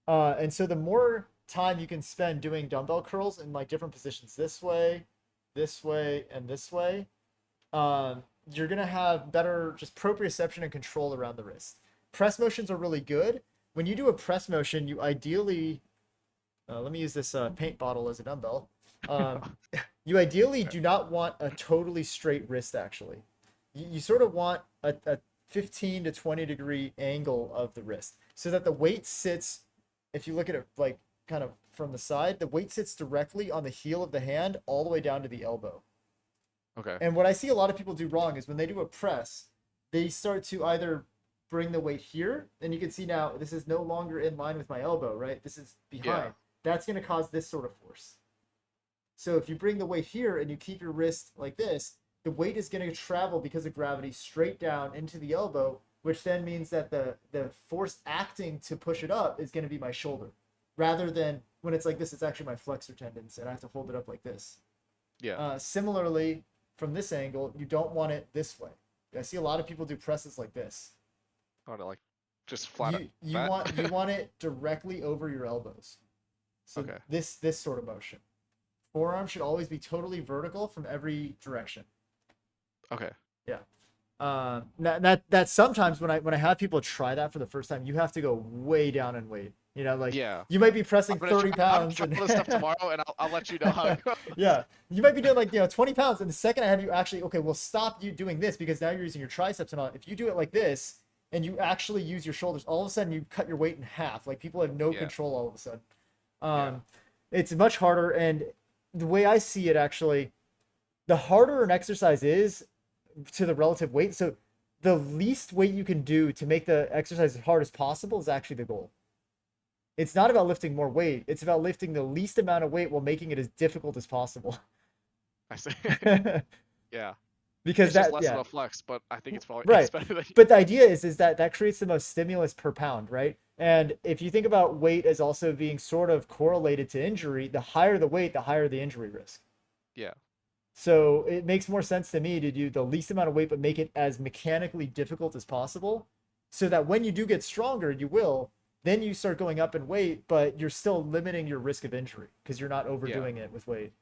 And so the more time you can spend doing dumbbell curls in like different positions this way, and this way, you're gonna have better just proprioception and control around the wrist. Press motions are really good. When you do a press motion, you ideally let me use this paint bottle as a dumbbell. Um, you ideally Okay. do not want a totally straight wrist, actually. You sort of want a 15 to 20-degree angle of the wrist so that the weight sits, if you look at it like kind of from the side, the weight sits directly on the heel of the hand all the way down to the elbow. Okay. And what I see a lot of people do wrong is when they do a press, they start to either bring the weight here, and you can see now this is no longer in line with my elbow, right? This is Yeah. behind. That's going to cause this sort of force. So if you bring the weight here and you keep your wrist like this, the weight is going to travel because of gravity straight down into the elbow, which then means that the force acting to push it up is going to be my shoulder, rather than when it's like this, it's actually my flexor tendons, and I have to hold it up like this. Yeah. Similarly, from this angle, you don't want it this way. I see a lot of people do presses like this. On it like just flat You out you that. want you want it directly over your elbows. So Okay. this sort of motion. Forearm should always be totally vertical from every direction. Okay. Yeah. That sometimes when I have people try that for the first time, you have to go way down in weight. Like Yeah. you might be I'm pressing gonna 30 try. I'm gonna pounds try and all this stuff tomorrow, and I'll let you know how it goes. yeah, you might be doing like 20 pounds, and the second I have you actually okay, well stop you doing this because now you're using your triceps and all. If you do it like this and you actually use your shoulders, all of a sudden you cut your weight in half. Like people have no Yeah. control all of a sudden. Yeah. It's much harder, and the way I see it actually, the harder an exercise is to the relative weight. So the least weight you can do to make the exercise as hard as possible is actually the goal. It's not about lifting more weight. It's about lifting the least amount of weight while making it as difficult as possible. I see. Yeah. Because It's just that, less of yeah, a flex, but I think it's probably it's right. better than. But the idea is that that creates the most stimulus per pound, right? And if you think about weight as also being sort of correlated to injury, the higher the weight, the higher the injury risk. Yeah. So it makes more sense to me to do the least amount of weight, but make it as mechanically difficult as possible. So that when you do get stronger, you will, then you start going up in weight, but you're still limiting your risk of injury because you're not Yeah. overdoing it with weight.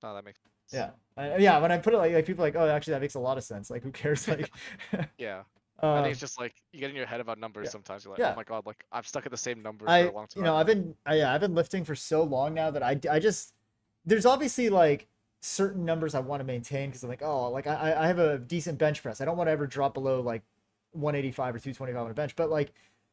No, that makes sense. Yeah. Yeah. When I put it like people are like, oh, actually, that makes a lot of sense. Like, who cares? Like, Yeah. I think um, it's just like you get in your head about numbers yeah. sometimes. You're like, oh Yeah. my god, like I'm stuck at the same numbers for a long time I've now. been, yeah, I've been lifting for so long now that I just, there's obviously like certain numbers I want to maintain because I'm like, oh, like I have a decent bench press. I don't want to ever drop below like 185 or 225 on a bench. But like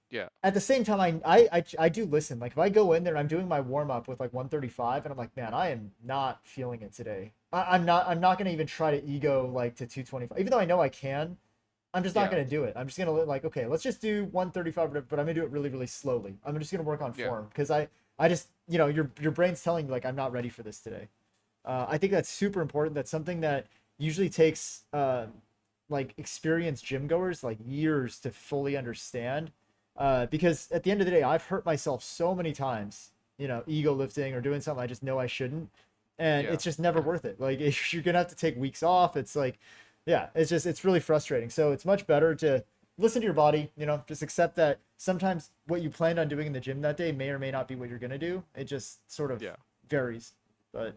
Yeah. at the same time, I do listen. Like if I go in there, I'm doing my warm up with like 135, and I'm like, man, I am not feeling it today. I'm not gonna even try to ego like to 225, even though I know I can. I'm just not Yeah. gonna do it. I'm just gonna like, okay, let's just do 135, but I'm gonna do it really, really slowly. I'm just gonna work on Yeah. form because I just your brain's telling you like I'm not ready for this today. I think that's super important. That's something that usually takes like experienced gym goers like years to fully understand. Because at the end of the day, I've hurt myself so many times, ego lifting or doing something I just know I shouldn't, and Yeah. it's just never worth it. Like if you're gonna have to take weeks off, it's like, yeah, it's really frustrating. So it's much better to listen to your body. Just accept that sometimes what you planned on doing in the gym that day may or may not be what you're gonna do. It just sort of Yeah. varies. But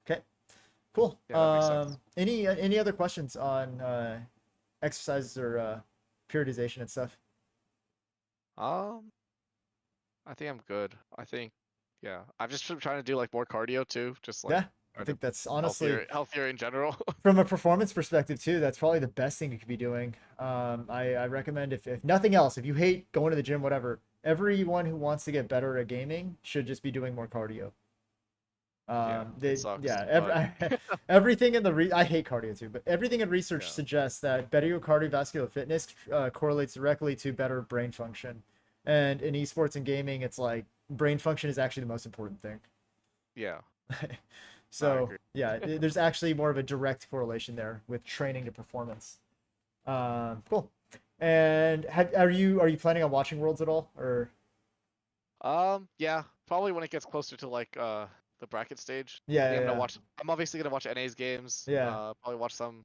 okay, cool. Yeah, that makes sense. Any other questions on exercises or periodization and stuff? Um, I think I'm good. I think, yeah. I've just been trying to do like more cardio too, just like Yeah, I trying to think that's be honestly, healthier in general. from a performance perspective too, that's probably the best thing you could be doing. I recommend, if nothing else, if you hate going to the gym, whatever, everyone who wants to get better at gaming should just be doing more cardio. Yeah, it sucks, Yeah, but everything in I hate cardio too, but everything in research yeah. suggests that better cardiovascular fitness correlates directly to better brain function. And in esports and gaming, it's like brain function is actually the most important thing. Yeah, I So agree. yeah, there's actually more of a direct correlation there with training to performance. Cool. And are you planning on watching Worlds at all, or? Yeah, probably when it gets closer to like the bracket stage. I Yeah, think yeah, I'm gonna yeah, watch. I'm obviously gonna watch NA's games. yeah, Probably watch some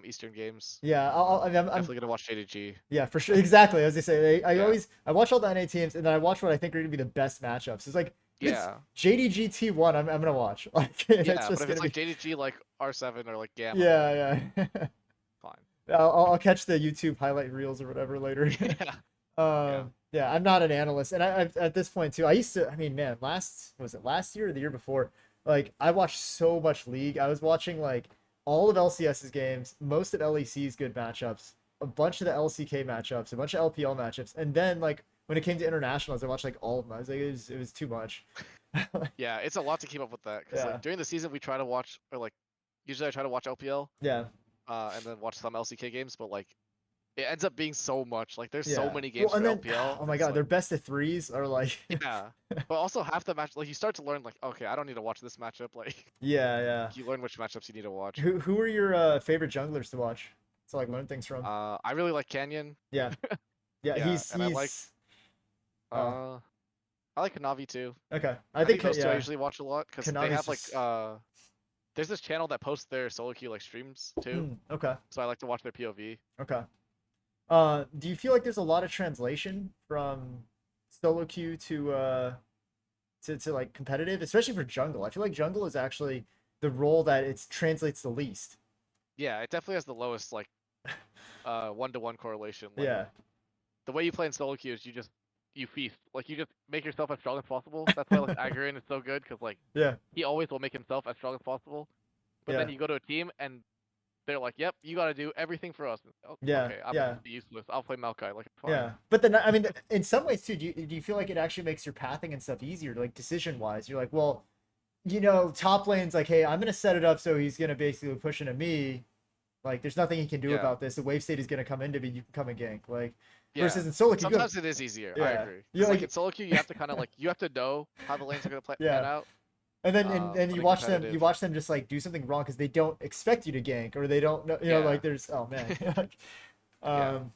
Eastern games. yeah. I mean, I'm Definitely gonna watch JDG. yeah, for sure, exactly. As I say, Yeah, I watch all the NA teams, and then I watch what I think are gonna be the best matchups. It's like if it's yeah, JDG T1, I'm gonna watch. Like it's yeah. But just if it's gonna like be, JDG, like R7 or like Gamma, then yeah, yeah. fine. I'll catch the YouTube highlight reels or whatever later. Yeah, yeah, Yeah, I'm not an analyst, and I've at this point too. I used to. I mean, man, was it last year or the year before? Like, I watched so much League. I was watching like all of LCS's games, most of LEC's good matchups, a bunch of the LCK matchups, a bunch of LPL matchups, and then like when it came to internationals, I watched like all of them. I was like, it was too much. yeah. It's a lot to keep up with that because Yeah, like during the season we try to watch or like usually I try to watch LPL yeah, and then watch some LCK games, but like it ends up being so much. Like there's so yeah. many Well, games and for then LPL. oh my It's god, like their best of threes are like yeah, but also half the match like you start to learn like okay, I don't need to watch this matchup. Like yeah, yeah. you learn which matchups you need to watch. Who are your favorite junglers to watch to like learn things from? I really like Canyon. Yeah, yeah. Yeah, He's and I like he's oh uh I like Kanavi too. okay. I I think think those two I yeah, usually watch a lot because they Kanavi's have like just there's this channel that posts their solo queue like streams too, okay, so I like to watch their POV. okay. Do you feel like there's a lot of translation from solo queue to like competitive, especially for jungle? I feel like jungle is actually the role that it translates the least. Yeah, it definitely has the lowest like one-to-one correlation. Like Yeah, the way you play in solo queue is you feast. Like you just make yourself as strong as possible. That's why like Agron is so good because like yeah, he always will make himself as strong as possible. But yeah, then you go to a team and they're like, "Yep, you got to do everything for us." Oh, yeah, okay, I'm yeah. useless. I'll play Maokai. Like fine. Yeah, but then I mean, in some ways too, do you feel like it actually makes your pathing and stuff easier, like decision wise? You're like, well, top lane's like, hey, I'm gonna set it up so he's gonna basically push into me. Like, there's nothing he can do Yeah, about this. The wave state is gonna come into me. You can come and gank. Like, yeah. versus in solo, you go, Sometimes it is easier. I yeah, agree. you're Because like in like, solo queue, you have to kind of like you have to know how the lanes are gonna pan yeah, out. and then and But you in watch them, you competitive, watch them just like do something wrong because they don't expect you to gank or they don't know, yeah, like there's oh man, yeah. um,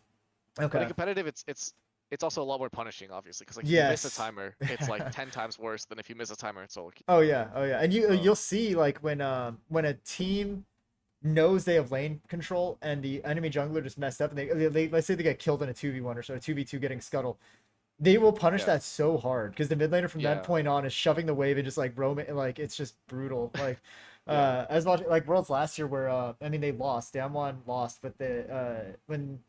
But in okay, competitive, it's also a lot more punishing, obviously, because like if you miss a yes. timer, it's like 10 times worse than if you miss a timer in solo queue. Oh yeah, oh yeah, and you'll So see like when a team knows they have lane control and the enemy jungler just messed up and they let's say they get killed in a 2v1 or so, a 2v2 getting scuttle, they will punish yeah, that so hard because the mid laner from that yeah, point on is shoving the wave and just like roaming, like it's just brutal. Like yeah, as much like Worlds last year where I mean they lost, Damwon lost, but the when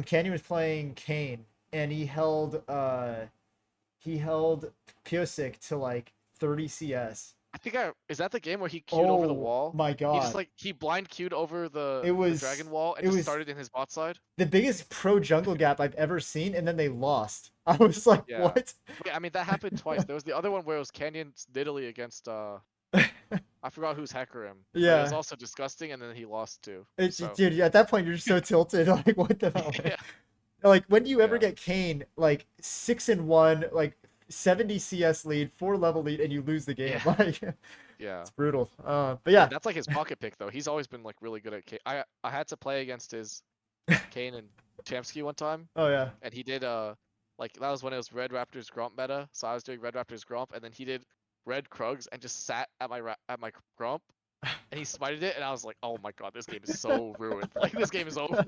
Canyon was playing Kane and he held Piosik to like 30 CS I think is that the game where he queued over the Oh wall? my He just god. like he blind queued over It the was dragon wall and it just was started in his bot side. the biggest pro jungle gap I've ever seen, and then they lost. I was like, Yeah. what? Wait, I mean that happened twice. There was the other one where it was Canyon's Italy against I forgot who's hacker him, but it was Yeah. also disgusting, and then he lost too. So Dude, at that point you're just so tilted. Like, what the hell, man? yeah, Like, when do you ever yeah, get Kane like 6-1, like 70 CS lead, 4 level lead, and you lose the game? yeah, Like, yeah. it's brutal. But I yeah. mean that's like his pocket pick though. He's always been like really good at Kane. I had to play against his Kane and Chamsky one time, Oh yeah. and he did like that was when it was Red Raptors Gromp meta, so I was doing Red Raptors Gromp, and then he did Red Krugs and just sat at at my Gromp, and he smited it, and I was like, oh my god, this game is so ruined. Like this game is over.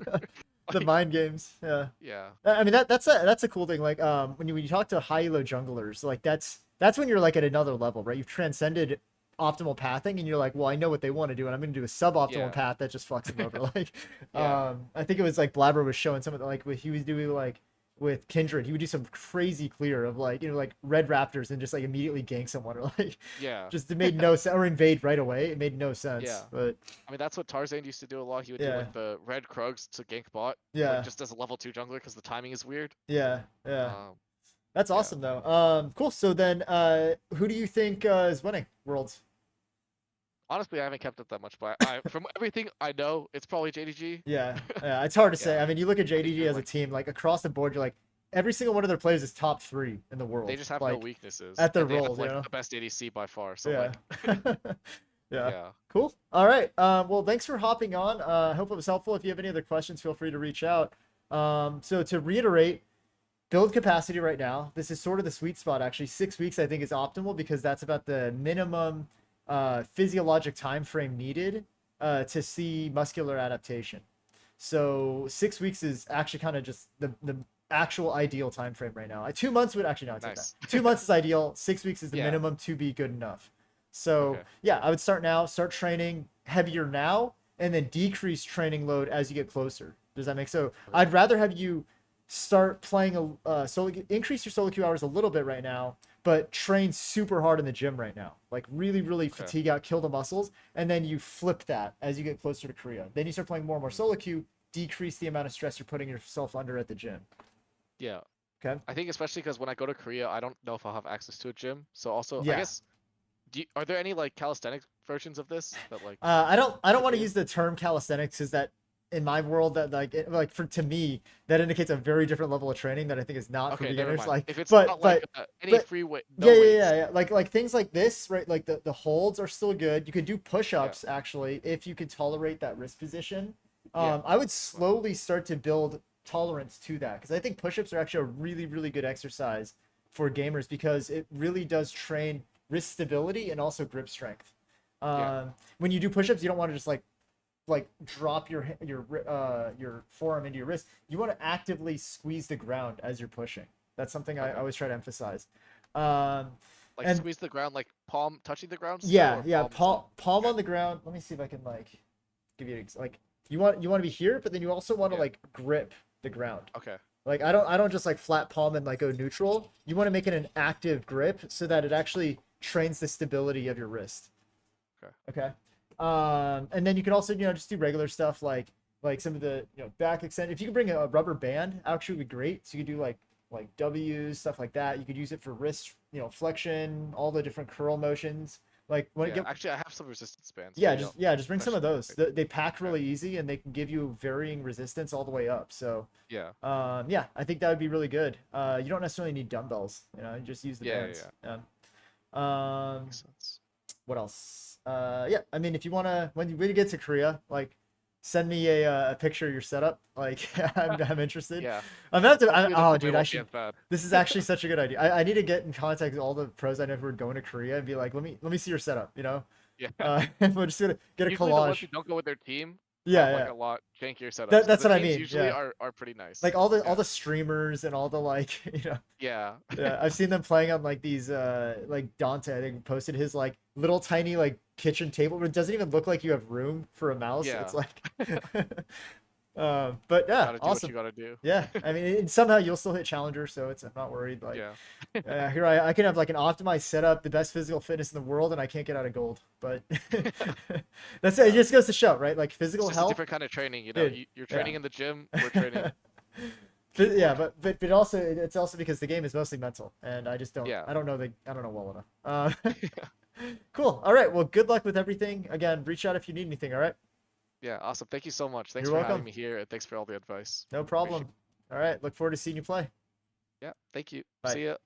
The Like mind games. Yeah. yeah, I mean that's a cool thing. Like when you talk to high elo junglers, like that's when you're like at another level, right? You've transcended optimal pathing, and you're like, well, I know what they want to do, and I'm going to do a suboptimal yeah, path that just fucks them over. Like, yeah, I think it was like Blabber was showing some of the, like what he was doing, like with Kindred, he would do some crazy clear of like, like red raptors and just like immediately gank someone, or like yeah, just it made no sense, or invade right away. It made no yeah. sense, but I mean that's what Tarzan used to do a lot. He would do yeah, like the Red Krugs to gank bot, like yeah, just as a level 2 jungler because the timing is weird. yeah, yeah. Um, That's yeah. awesome though. Cool. So then, who do you think is winning Worlds? Honestly, I haven't kept up that much, but from everything I know, it's probably JDG. Yeah, yeah, it's hard to say. Yeah, I mean, you look at I think JDG they're as a like team, like across the board, you're like every single one of their players is top 3 in the they world, just have no like weaknesses, at their and they have roles, you like know? the best ADC by far. So Yeah. like, Yeah. yeah, Cool. All right. Well, thanks for hopping on. I hope it was helpful. If you have any other questions, feel free to reach out. So to reiterate, build capacity right now. This is sort of the sweet spot, actually. 6 weeks, I think, is optimal because that's about the minimum physiologic time frame needed to see muscular adaptation. So 6 weeks is actually kind of just the actual ideal time frame right now. 2 months would actually not take that. nice. 2 months is ideal. 6 weeks is the Yeah. minimum to be good enough. So Okay. yeah, I would start now. Start training heavier now, and then decrease training load as you get closer. Does that make so? Okay. I'd rather have you start playing solo, increase your solo queue hours a little bit right now, but train super hard in the gym right now, like really really Okay. fatigue out, kill the muscles, and then you flip that as you get closer to Korea. Then you start playing more and more solo queue, decrease the amount of stress you're putting yourself under at the gym. Yeah. Okay. I think especially because when I go to Korea, I don't know if I'll have access to a gym. So also, I Yeah. guess, are there any like calisthenics versions of this that like I don't want to Korea? use the term calisthenics because that in my world that like for to me that indicates a very different level of training that I think is not for Okay, never beginners. mind. Like, If it's but not like any but free weight, yeah, no yeah, weights. yeah, yeah. Like things like this, right? Like the holds are still good. You could do Yeah. push-ups actually if you could tolerate that wrist position. Yeah. I would slowly start to build tolerance to that because I think push-ups are actually a really, really good exercise for gamers because it really does train wrist stability and also grip strength. Yeah. When you do push-ups, you don't want to just like drop your forearm into your wrist. You want to actively squeeze the ground as you're pushing. That's something I Okay. always try to emphasize. Um, Like and squeeze the ground, like palm touching the ground still, yeah, or yeah, palm is like palm okay. on the ground. Let me see if I can like give you like you want to be here, but then you also want to Yeah. like grip the ground. Okay. Like I don't just like flat palm and like go neutral. You want to make it an active grip so that it actually trains the stability of your wrist. Okay. Okay. And then you can also just do regular stuff like some of the back extend. If you can bring a rubber band, actually would be great. So you could do like W's, stuff like that. You could use it for wrist flexion, all the different curl motions. Like when it Yeah. get Actually, I have some resistance bands. yeah, Maybe I'll just bring some of actually those. take- They pack Okay. really easy and they can give you varying resistance all the way up. So Yeah. yeah, I think that would be really good. You don't necessarily need dumbbells, you just use the Yeah. bands. Yeah. Um, Makes sense. what else? Yeah, I mean, if you wanna, when you get to Korea, like, send me a picture of your setup. Like, I'm interested. Yeah. I'm gonna have to. Hopefully the Oh, giveaway dude, I won't be should. as bad. This is actually such a good idea. I need to get in contact with all the pros I know who are going to Korea and be like, let me see your setup. Yeah. And we're just gonna get a Usually the ones collage. who don't go with their team Yeah, have like yeah. a lot jankier setups. 'Cause That's the what I teams mean. usually Yeah. are pretty nice. Like all Yeah. the streamers and all the like Yeah. yeah, I've seen them playing on like these like Dante I think posted his like little tiny like kitchen table, but it doesn't even look like you have room for a mouse. Yeah. It's like But yeah, Gotta do what awesome. you gotta do. Yeah, I mean, somehow you'll still hit challenger, so I'm not worried. Like, Yeah. here I can have like an optimized setup, the best physical fitness in the world, and I can't get out of gold. But that's it. It Yeah. just goes to show, right? Like It's physical just a health, different kind of training, you know. dude. You're Yeah. training in the gym, we're training Yeah, keyboard. but also it's also because the game is mostly mental, and Yeah. I don't know well enough. Cool. All right. Well, good luck with everything. Again, reach out if you need anything. All right. Yeah, awesome. Thank you so much. Thanks You're for having welcome. me here, and thanks for all the advice. No Appreciate problem. All right. Look forward to seeing you play. it. Yeah, thank you. Bye. See ya.